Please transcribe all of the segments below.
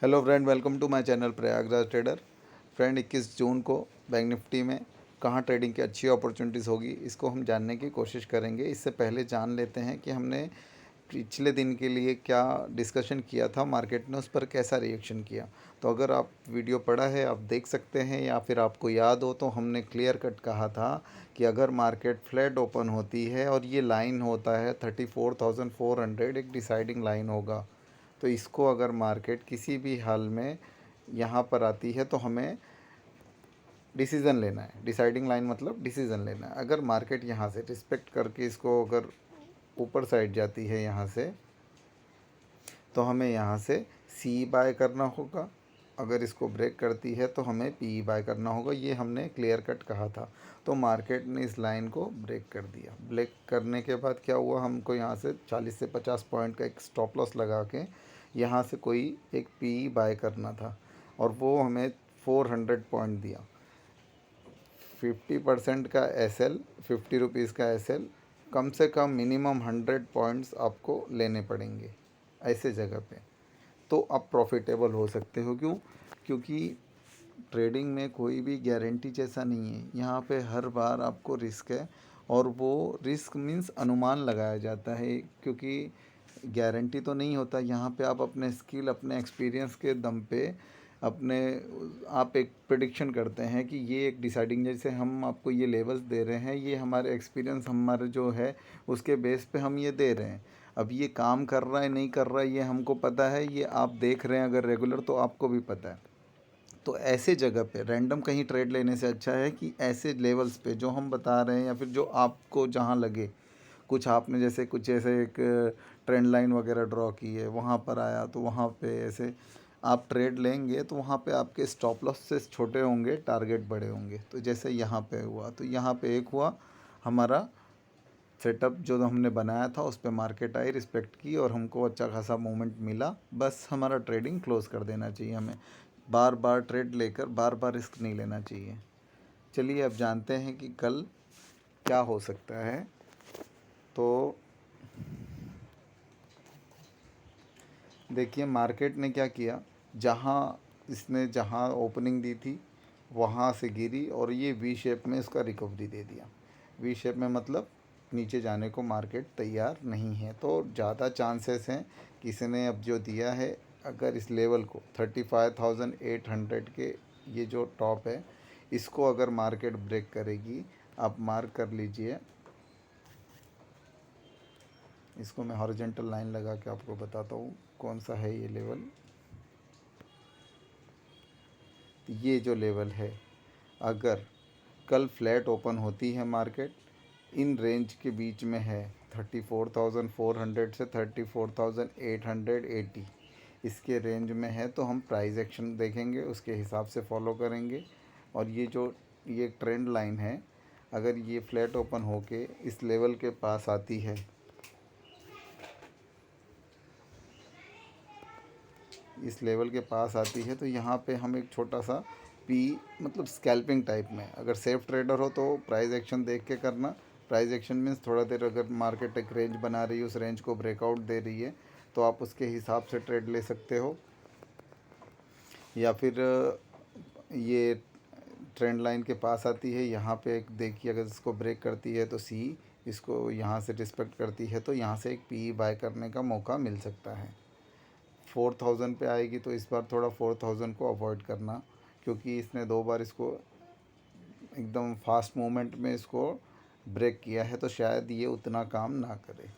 Hello friend, welcome to my channel Prayagraj trader. Friend, 21 June को bank Nifty में कहाँ trading की अच्छी अपॉर्चुनिटीज़ होगी, इसको हम जानने की कोशिश करेंगे। इससे पहले जान लेते हैं कि हमने पिछले दिन के लिए क्या डिस्कशन किया था, मार्केट ने उस पर कैसा रिएक्शन किया। तो अगर आप वीडियो पढ़ा है आप देख सकते हैं, या फिर आपको याद हो तो हमने क्लियर कट कहा था कि अगर मार्केट फ्लैट ओपन होती है और ये लाइन होता है 34,400, एक डिसाइडिंग लाइन होगा। तो इसको अगर मार्केट किसी भी हाल में यहाँ पर आती है तो हमें डिसीज़न लेना है। डिसाइडिंग लाइन मतलब डिसीज़न लेना है। अगर मार्केट यहाँ से रिस्पेक्ट करके इसको अगर ऊपर साइड जाती है यहाँ से, तो हमें यहाँ से सी बाय करना होगा। अगर इसको ब्रेक करती है तो हमें पी बाय करना होगा। ये हमने क्लियर कट कहा था। तो मार्केट ने इस लाइन को ब्रेक कर दिया। ब्रेक करने के बाद क्या हुआ, हमको यहाँ से 40 से 50 पॉइंट का एक स्टॉप लॉस लगा के यहाँ से कोई एक पी बाय करना था, और वो हमें 400 पॉइंट दिया। 50% का एस एल, 50 रुपीज़ का एस एल, कम से कम मिनिमम 100 पॉइंट्स आपको लेने पड़ेंगे ऐसे जगह पे, तो आप प्रॉफिटेबल हो सकते हो। क्यों? क्योंकि ट्रेडिंग में कोई भी गारंटी जैसा नहीं है। यहाँ पे हर बार आपको रिस्क है, और वो रिस्क मीन्स अनुमान लगाया जाता है, क्योंकि गारंटी तो नहीं होता। यहाँ पे आप अपने स्किल, अपने एक्सपीरियंस के दम पे अपने आप एक प्रिडिक्शन करते हैं कि ये एक डिसाइडिंग, जैसे हम आपको ये लेवल्स दे रहे हैं, ये हमारे एक्सपीरियंस, हमारे जो है उसके बेस पे हम ये दे रहे हैं। अब ये काम कर रहा है नहीं कर रहा है ये हमको पता है, ये आप देख रहे हैं अगर रेगुलर तो आपको भी पता है। तो ऐसे जगह पे रैंडम कहीं ट्रेड लेने से अच्छा है कि ऐसे लेवल्स पे जो हम बता रहे हैं, या फिर जो आपको जहाँ लगे, कुछ आपने जैसे कुछ ऐसे एक ट्रेंड लाइन वगैरह ड्रॉ की है, वहाँ पर आया तो वहाँ पे ऐसे आप ट्रेड लेंगे तो वहाँ पे आपके स्टॉप लॉस से छोटे होंगे, टारगेट बड़े होंगे। तो जैसे यहाँ पे हुआ, तो यहाँ पे एक हुआ हमारा सेटअप जो हमने बनाया था, उस पर मार्केट आई, रिस्पेक्ट की, और हमको अच्छा खासा मूवमेंट मिला। बस हमारा ट्रेडिंग क्लोज कर देना चाहिए। हमें बार बार ट्रेड लेकर बार बार रिस्क नहीं लेना चाहिए। चलिए अब जानते हैं कि कल क्या हो सकता है। तो देखिए मार्केट ने क्या किया, जहाँ ओपनिंग दी थी वहाँ से गिरी, और ये वी शेप में इसका रिकवरी दे दिया। वी शेप में मतलब नीचे जाने को मार्केट तैयार नहीं है। तो ज़्यादा चांसेस हैं किसी ने अब जो दिया है, अगर इस लेवल को 35,800 के, ये जो टॉप है, इसको अगर मार्केट ब्रेक करेगी, आप मार्क कर लीजिए। इसको मैं हॉरिजॉन्टल लाइन लगा के आपको बताता हूँ कौन सा है ये लेवल। ये जो लेवल है, अगर कल फ्लैट ओपन होती है मार्केट, इन रेंज के बीच में है 34,400 से 34,880, इसके रेंज में है, तो हम प्राइस एक्शन देखेंगे, उसके हिसाब से फॉलो करेंगे। और ये ट्रेंड लाइन है, अगर ये फ्लैट ओपन होके इस लेवल के पास आती है, इस लेवल के पास आती है, तो यहाँ पे हम एक छोटा सा पी, मतलब स्कैल्पिंग टाइप में, अगर सेफ ट्रेडर हो तो प्राइस एक्शन देख के करना। प्राइस एक्शन मीन्स थोड़ा देर अगर मार्केट एक रेंज बना रही है, उस रेंज को ब्रेकआउट दे रही है, तो आप उसके हिसाब से ट्रेड ले सकते हो। या फिर ये ट्रेंड लाइन के पास आती है, यहाँ पे एक देखिए, अगर इसको ब्रेक करती है तो सी, इसको यहाँ से रिस्पेक्ट करती है तो यहाँ से एक पी बाय करने का मौका मिल सकता है। 4,000 पे आएगी तो इस बार थोड़ा 4,000 को अवॉइड करना, क्योंकि इसने 2 बार इसको एकदम फास्ट मूवमेंट में इसको ब्रेक किया है, तो शायद ये उतना काम ना करे।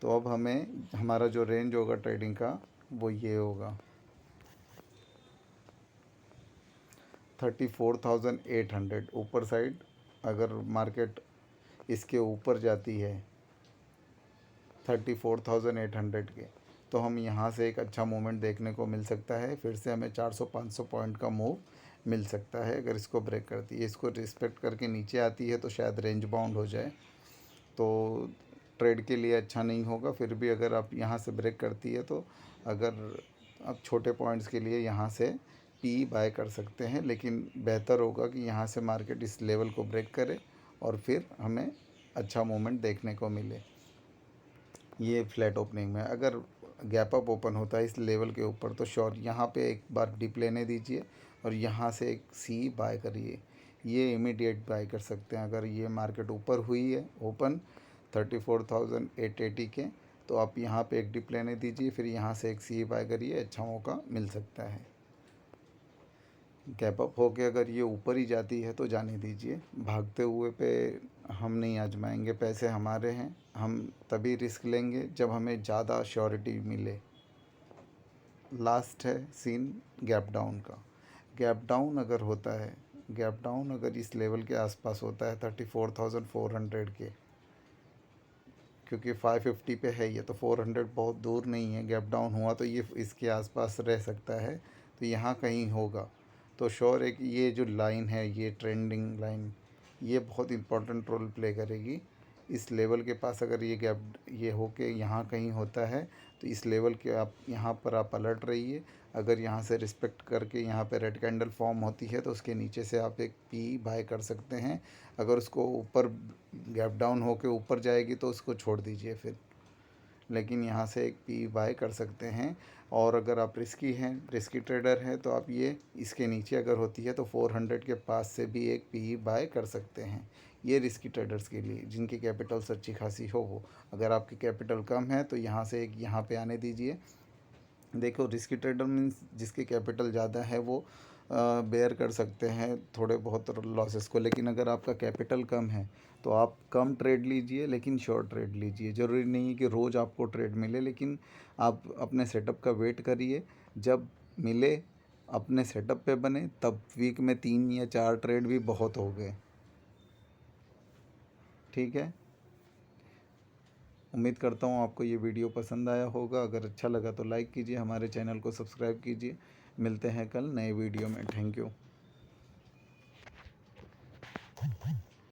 तो अब हमें हमारा जो रेंज होगा ट्रेडिंग का, वो ये होगा 34,800 ऊपर साइड। अगर मार्केट इसके ऊपर जाती है 34,800 के, तो हम यहाँ से एक अच्छा मूवमेंट देखने को मिल सकता है। फिर से हमें 400-500 पॉइंट का मूव मिल सकता है अगर इसको ब्रेक करती है। इसको रिस्पेक्ट करके नीचे आती है तो शायद रेंज बाउंड हो जाए, तो ट्रेड के लिए अच्छा नहीं होगा। फिर भी अगर आप यहाँ से ब्रेक करती है, तो अगर आप छोटे पॉइंट्स के लिए यहाँ से पी बाय कर सकते हैं, लेकिन बेहतर होगा कि यहाँ से मार्केट इस लेवल को ब्रेक करे और फिर हमें अच्छा मूवमेंट देखने को मिले। ये फ्लैट ओपनिंग में अगर गैप अप ओपन होता है इस लेवल के ऊपर तो श्योर यहाँ पे एक बार डिप लेने दीजिए और यहाँ से एक सी बाय करिए। ये इमीडिएट बाय कर सकते हैं। अगर ये मार्केट ऊपर हुई है ओपन 34,880 के, तो आप यहाँ पे एक डिप लेने दीजिए, फिर यहाँ से एक सी बाय करिए, अच्छा मौका मिल सकता है। गैप अप होके अगर ये ऊपर ही जाती है तो जाने दीजिए, भागते हुए पे हम नहीं आजमाएंगे। पैसे हमारे हैं, हम तभी रिस्क लेंगे जब हमें ज़्यादा श्योरिटी मिले। लास्ट है सीन गैप डाउन का। गैप डाउन अगर होता है, गैप डाउन अगर इस लेवल के आसपास होता है 34,400 के, क्योंकि 550 पे है ये, तो 400 बहुत दूर नहीं है। गैप डाउन हुआ तो ये इसके आसपास रह सकता है, तो यहाँ कहीं होगा। तो श्योर है कि ये जो लाइन है, ये ट्रेंडिंग लाइन, ये बहुत इंपॉर्टेंट रोल प्ले करेगी। इस लेवल के पास अगर ये गैप ये होके यहाँ कहीं होता है, तो इस लेवल के आप यहाँ पर आप अलर्ट रहिए। अगर यहाँ से रिस्पेक्ट करके यहाँ पे रेड कैंडल फॉर्म होती है, तो उसके नीचे से आप एक पी बाय कर सकते हैं। अगर उसको ऊपर गैप डाउन होके ऊपर जाएगी तो उसको छोड़ दीजिए फिर, लेकिन यहाँ से एक पी बाय कर सकते हैं। और अगर आप रिस्की ट्रेडर हैं, तो आप ये इसके नीचे अगर होती है तो 400 के पास से भी एक पी बाय कर सकते हैं। ये रिस्की ट्रेडर्स के लिए जिनकी कैपिटल्स अच्छी खासी हो। वो अगर आपकी कैपिटल कम है तो यहाँ से एक यहाँ पे आने दीजिए। देखो, रिस्की ट्रेडर मीन्स जिसकी कैपिटल ज़्यादा है वो बेयर कर सकते हैं थोड़े बहुत लॉसेस को, लेकिन अगर आपका कैपिटल कम है तो आप कम ट्रेड लीजिए, लेकिन शॉर्ट ट्रेड लीजिए। ज़रूरी नहीं है कि रोज़ आपको ट्रेड मिले, लेकिन आप अपने सेटअप का वेट करिए। जब मिले, अपने सेटअप पे बने, तब वीक में 3 या 4 ट्रेड भी बहुत हो गए। ठीक है, उम्मीद करता हूँ आपको ये वीडियो पसंद आया होगा। अगर अच्छा लगा तो लाइक कीजिए, हमारे चैनल को सब्सक्राइब कीजिए। मिलते हैं कल नए वीडियो में। Thank you.